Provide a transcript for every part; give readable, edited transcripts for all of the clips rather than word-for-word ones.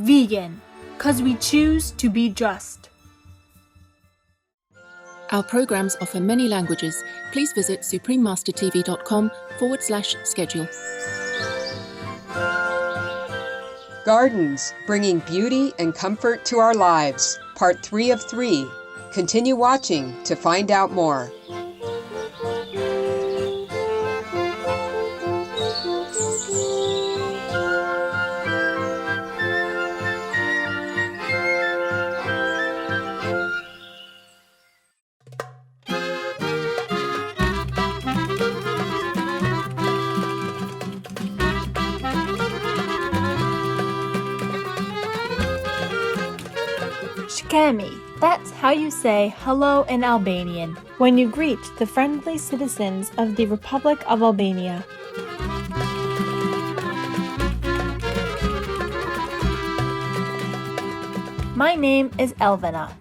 Vegan, 'cause we choose to be just. Our programs offer many languages. Please visit suprememastertv.com/schedule. Gardens, bringing beauty and comfort to our lives. Part 3 of 3. Continue watching to find out more. Shkami, that's how you say hello in Albanian when you greet the friendly citizens of the Republic of Albania. My name is Elvina.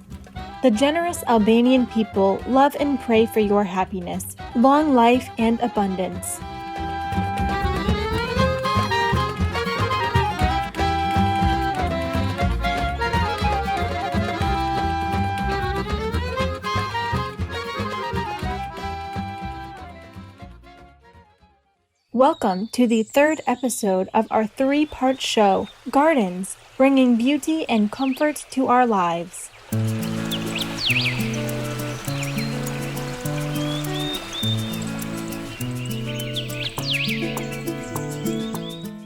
The generous Albanian people love and pray for your happiness, long life, and abundance. Welcome to the third episode of our 3-part show, Gardens, bringing beauty and comfort to our lives.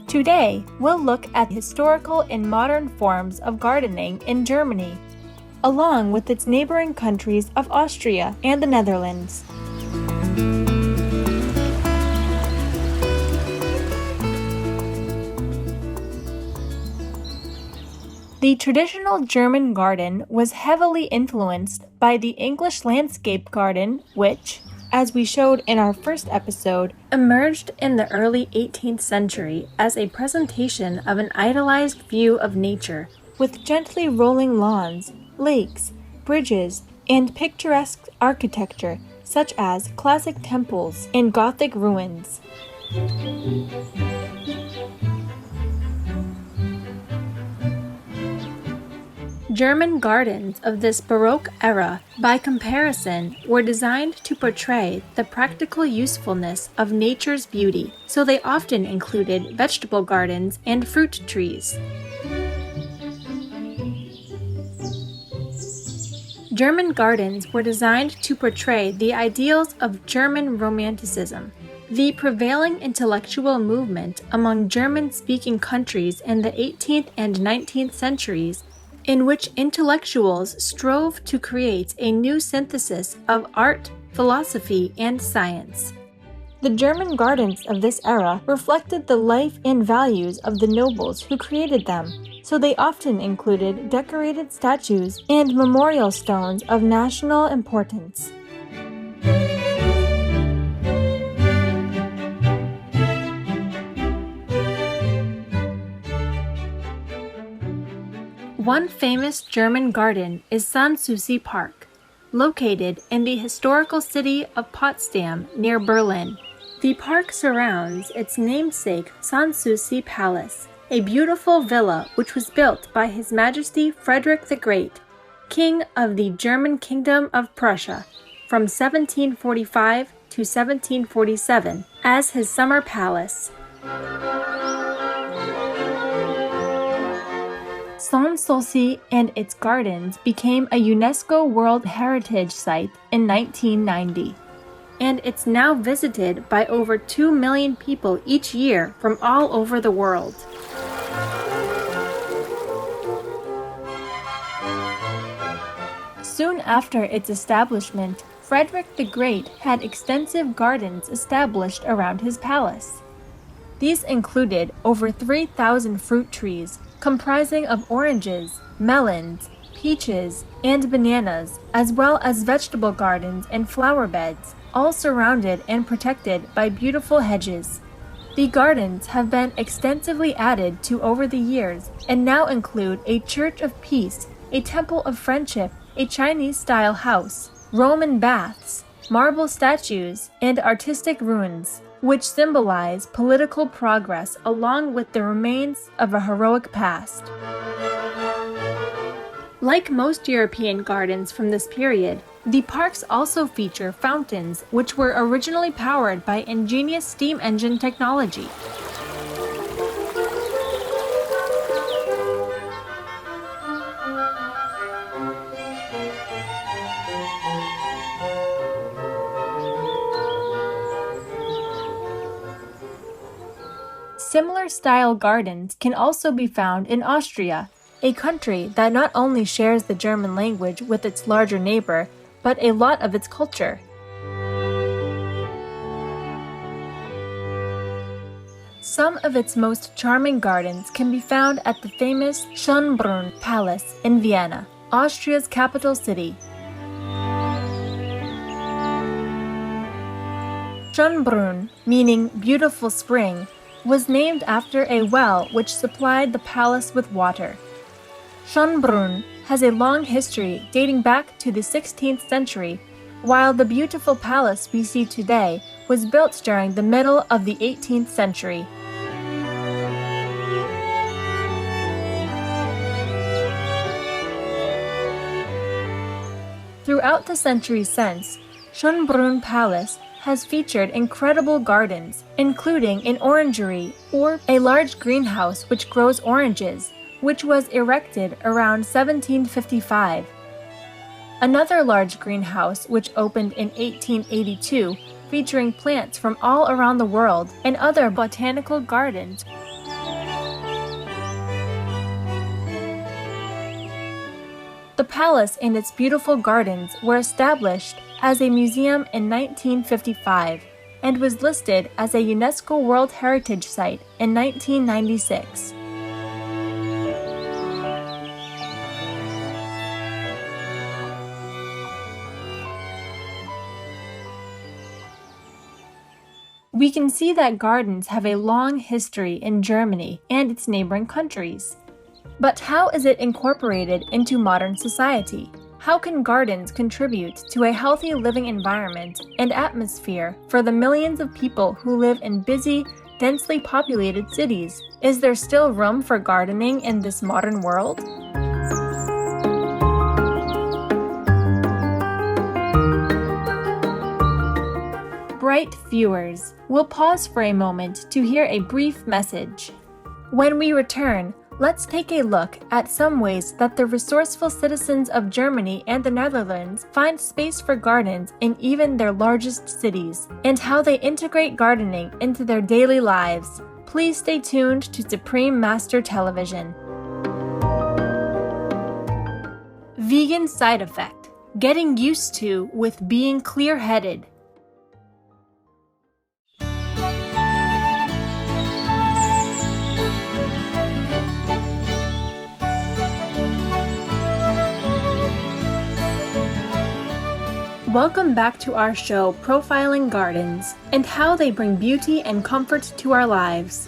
Today, we'll look at historical and modern forms of gardening in Germany, along with its neighboring countries of Austria and the Netherlands. The traditional German garden was heavily influenced by the English landscape garden, which, as we showed in our first episode, emerged in the early 18th century as a presentation of an idealized view of nature, with gently rolling lawns, lakes, bridges, and picturesque architecture such as classic temples and Gothic ruins. German gardens of this Baroque era, by comparison, were designed to portray the practical usefulness of nature's beauty, so they often included vegetable gardens and fruit trees. German gardens were designed to portray the ideals of German Romanticism, the prevailing intellectual movement among German-speaking countries in the 18th and 19th centuries, in which intellectuals strove to create a new synthesis of art, philosophy, and science. The German gardens of this era reflected the life and values of the nobles who created them, so they often included decorated statues and memorial stones of national importance. One famous German garden is Sanssouci Park, located in the historical city of Potsdam near Berlin. The park surrounds its namesake Sanssouci Palace, a beautiful villa which was built by His Majesty Frederick the Great, King of the German Kingdom of Prussia, from 1745 to 1747, as his summer palace. Sanssouci and its gardens became a UNESCO World Heritage Site in 1990, and it's now visited by over 2 million people each year from all over the world. Soon after its establishment, Frederick the Great had extensive gardens established around his palace. These included over 3,000 fruit trees, comprising of oranges, melons, peaches, and bananas, as well as vegetable gardens and flower beds, all surrounded and protected by beautiful hedges. The gardens have been extensively added to over the years and now include a church of peace, a temple of friendship, a Chinese-style house, Roman baths, marble statues, and artistic ruins, which symbolize political progress along with the remains of a heroic past. Like most European gardens from this period, the parks also feature fountains which were originally powered by ingenious steam engine technology. Similar style gardens can also be found in Austria, a country that not only shares the German language with its larger neighbor, but a lot of its culture. Some of its most charming gardens can be found at the famous Schönbrunn Palace in Vienna, Austria's capital city. Schönbrunn, meaning beautiful spring, was named after a well which supplied the palace with water. Schönbrunn has a long history dating back to the 16th century, while the beautiful palace we see today was built during the middle of the 18th century. Throughout the centuries since, Schönbrunn Palace has featured incredible gardens, including an orangery or a large greenhouse which grows oranges, which was erected around 1755. Another large greenhouse which opened in 1882, featuring plants from all around the world, and other botanical gardens. The palace and its beautiful gardens were established as a museum in 1955 and was listed as a UNESCO World Heritage Site in 1996. We can see that gardens have a long history in Germany and its neighboring countries. But how is it incorporated into modern society? How can gardens contribute to a healthy living environment and atmosphere for the millions of people who live in busy, densely populated cities? Is there still room for gardening in this modern world? Bright viewers, we'll pause for a moment to hear a brief message. When we return, let's take a look at some ways that the resourceful citizens of Germany and the Netherlands find space for gardens in even their largest cities, and how they integrate gardening into their daily lives. Please stay tuned to Supreme Master Television. Vegan side effect: getting used to with being clear-headed. Welcome back to our show profiling gardens and how they bring beauty and comfort to our lives.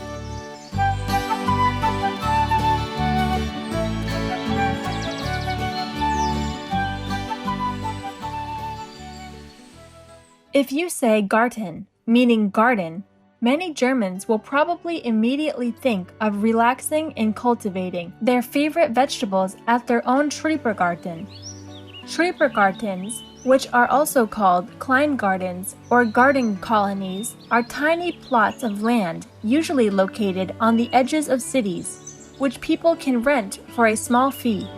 If you say Garten, meaning garden, many Germans will probably immediately think of relaxing and cultivating their favorite vegetables at their own Schriepergarten. Schriepergartens, which are also called Kleingardens or garden colonies, are tiny plots of land usually located on the edges of cities, which people can rent for a small fee.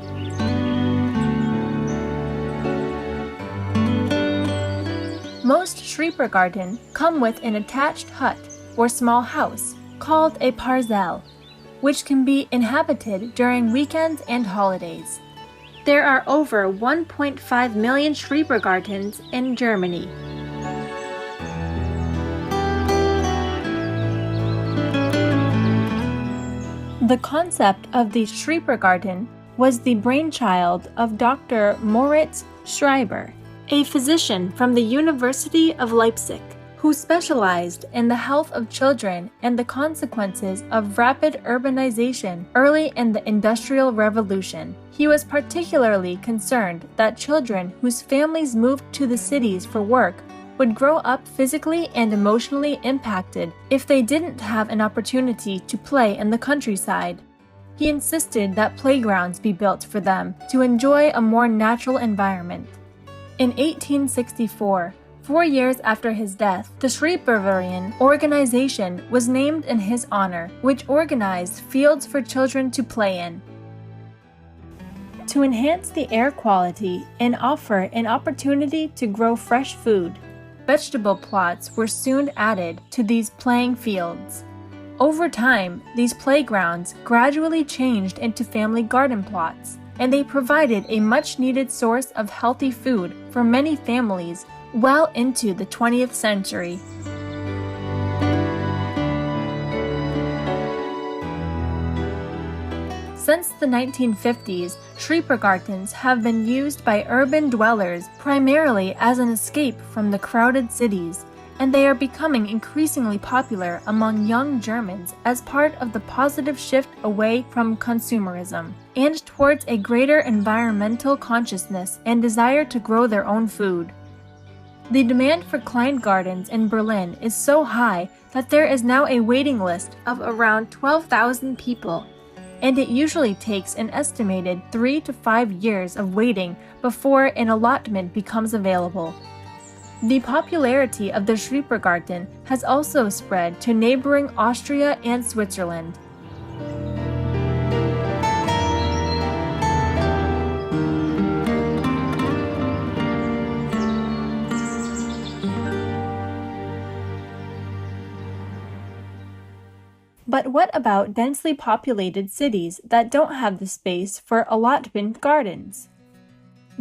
Most Schriepergarten come with an attached hut or small house called a Parzell, which can be inhabited during weekends and holidays. There are over 1.5 million Schriepergartens in Germany. The concept of the Schriepergarten was the brainchild of Dr. Moritz Schreiber, a physician from the University of Leipzig, who specialized in the health of children and the consequences of rapid urbanization early in the Industrial Revolution. He was particularly concerned that children whose families moved to the cities for work would grow up physically and emotionally impacted if they didn't have an opportunity to play in the countryside. He insisted that playgrounds be built for them to enjoy a more natural environment. In 1864, 4 years after his death, the Schriepergarten organization was named in his honor, which organized fields for children to play in. To enhance the air quality and offer an opportunity to grow fresh food, vegetable plots were soon added to these playing fields. Over time, these playgrounds gradually changed into family garden plots, and they provided a much-needed source of healthy food for many families well into the 20th century. Since the 1950s, Schriepergartens have been used by urban dwellers primarily as an escape from the crowded cities, and they are becoming increasingly popular among young Germans as part of the positive shift away from consumerism and towards a greater environmental consciousness and desire to grow their own food. The demand for Kleingardens in Berlin is so high that there is now a waiting list of around 12,000 people, and it usually takes an estimated 3 to 5 years of waiting before an allotment becomes available. The popularity of the Schriepergarten has also spread to neighboring Austria and Switzerland. But what about densely populated cities that don't have the space for allotment gardens?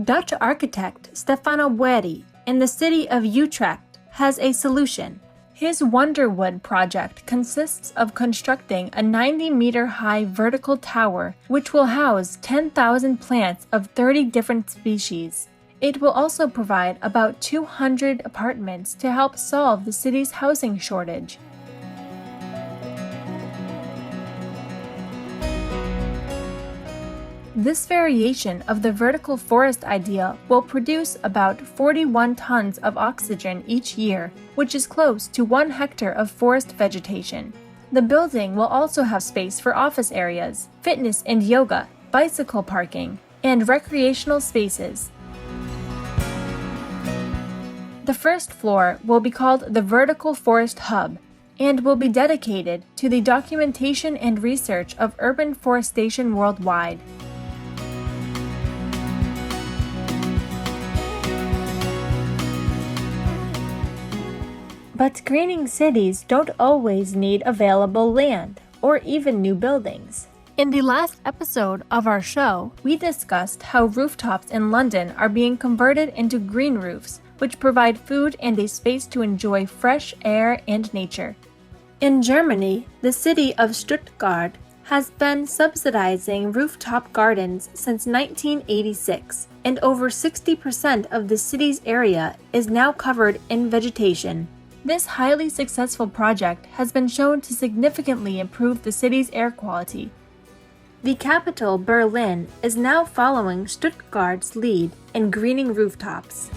Dutch architect Stefano Boeri in the city of Utrecht has a solution. His Wonderwood project consists of constructing a 90-meter-high vertical tower which will house 10,000 plants of 30 different species. It will also provide about 200 apartments to help solve the city's housing shortage. This variation of the vertical forest idea will produce about 41 tons of oxygen each year, which is close to 1 hectare of forest vegetation. The building will also have space for office areas, fitness and yoga, bicycle parking, and recreational spaces. The first floor will be called the Vertical Forest Hub and will be dedicated to the documentation and research of urban forestation worldwide. But greening cities don't always need available land or even new buildings. In the last episode of our show, we discussed how rooftops in London are being converted into green roofs, which provide food and a space to enjoy fresh air and nature. In Germany, the city of Stuttgart has been subsidizing rooftop gardens since 1986, and over 60% of the city's area is now covered in vegetation. This highly successful project has been shown to significantly improve the city's air quality. The capital, Berlin, is now following Stuttgart's lead in greening rooftops.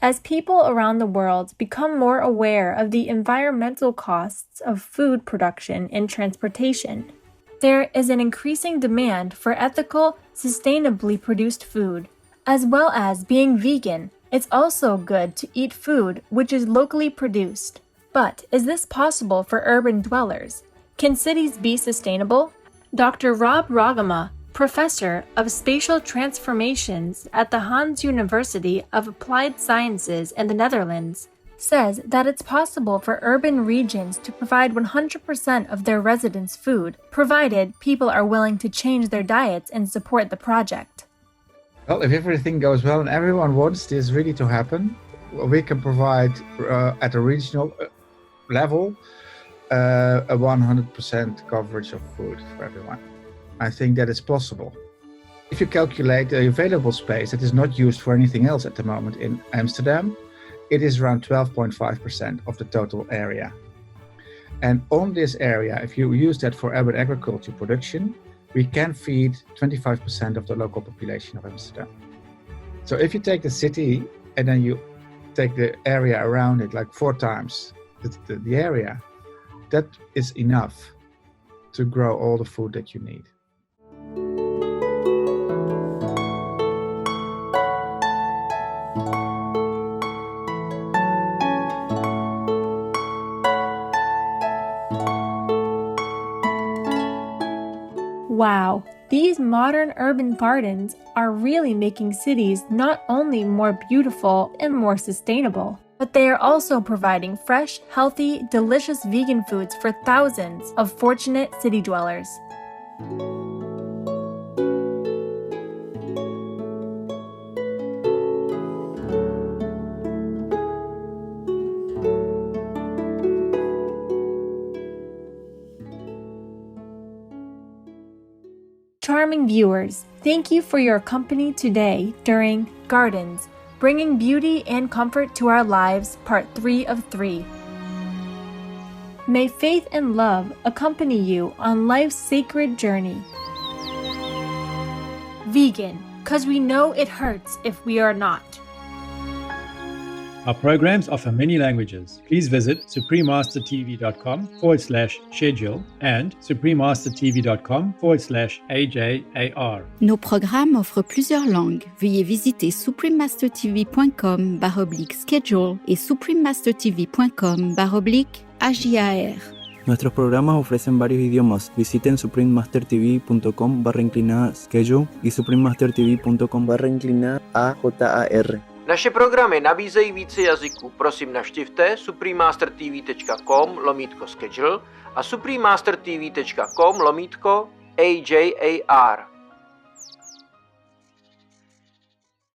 As people around the world become more aware of the environmental costs of food production and transportation, there is an increasing demand for ethical, sustainably produced food. As well as being vegan, it's also good to eat food which is locally produced. But is this possible for urban dwellers? Can cities be sustainable? Dr. Rob Rogema, professor of spatial transformations at the Hans University of Applied Sciences in the Netherlands, says that it's possible for urban regions to provide 100% of their residents food, provided people are willing to change their diets and support the project. Well, if everything goes well and everyone wants this really to happen, we can provide at a regional level a 100% coverage of food for everyone. I think that is possible. If you calculate the available space that is not used for anything else at the moment in Amsterdam, it is around 12.5% of the total area. And on this area, if you use that for urban agriculture production, we can feed 25% of the local population of Amsterdam. So if you take the city and then you take the area around it like 4 times the area, that is enough to grow all the food that you need. Wow, these modern urban gardens are really making cities not only more beautiful and more sustainable, but they are also providing fresh, healthy, delicious vegan foods for thousands of fortunate city dwellers. Charming viewers, thank you for your company today during Gardens, Bringing Beauty and Comfort to Our Lives, Part 3 of 3. May faith and love accompany you on life's sacred journey. Vegan, 'cause we know it hurts if we are not. Our programs offer many languages. Please visit suprememastertv.com/schedule and suprememastertv.com/AJAR. Nos programmes offrent plusieurs langues. Veuillez visiter suprememastertv.com/schedule et suprememastertv.com/AJAR. Nuestros programas ofrecen varios idiomas. Visiten suprememastertv.com/schedule y suprememastertv.com/AJAR. Naše programy nabízejí více jazyků. Prosím navštivte suprememastertv.com/schedule a suprememastertv.com/AJAR.